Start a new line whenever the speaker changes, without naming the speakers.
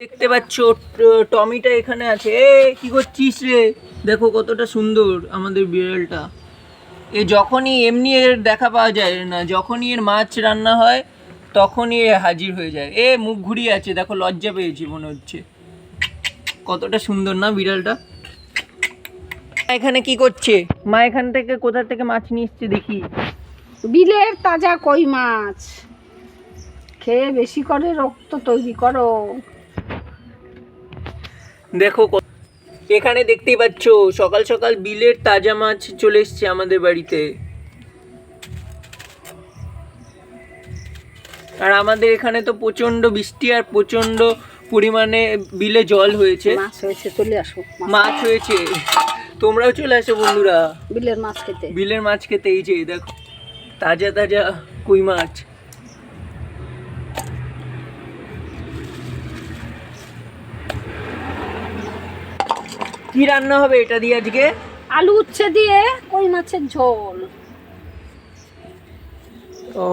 দেখতে পাচ্ছ টমিটা এখানে আছে। এ কি করছিস রে? দেখো কতটা সুন্দর আমাদের বিড়ালটা। এ যখনই এমনি এর দেখা পাওয়া যায় না, যখনই এর মাছ রান্না হয় তখনই এ হাজির হয়ে যায়। এ মুখ ঘুরিয়ে আছে, দেখো লজ্জা পেয়েছে মনে হচ্ছে। কতটা সুন্দর না বিড়ালটা। এখানে কি করছে? মা এখান থেকে কোথা থেকে মাছ নিয়ে এসছে দেখি।
বিলের তাজা কই মাছ খেয়ে বেশি করে রক্ত তৈরি করো।
দেখো এখানে দেখতেই পাচ্ছ সকাল সকাল বিলের তাজা মাছ চলে এসছে আমাদের বাড়িতে। আর আমাদের এখানে তো প্রচন্ড বৃষ্টি আর প্রচন্ড পরিমাণে বিলে জল হয়েছে।
মাছ হয়েছে, চলে আসো।
মাছ হয়েছে, তোমরাও চলে আসো বন্ধুরা
বিলের মাছ খেতে।
বিলের মাছ খেতে। এই যে দেখো তাজা তাজা কই মাছ। কি রান্না হবে এটা দিয়ে আজকে?
আলু উচ্ছে দিয়ে কই মাছের ঝোল।
ও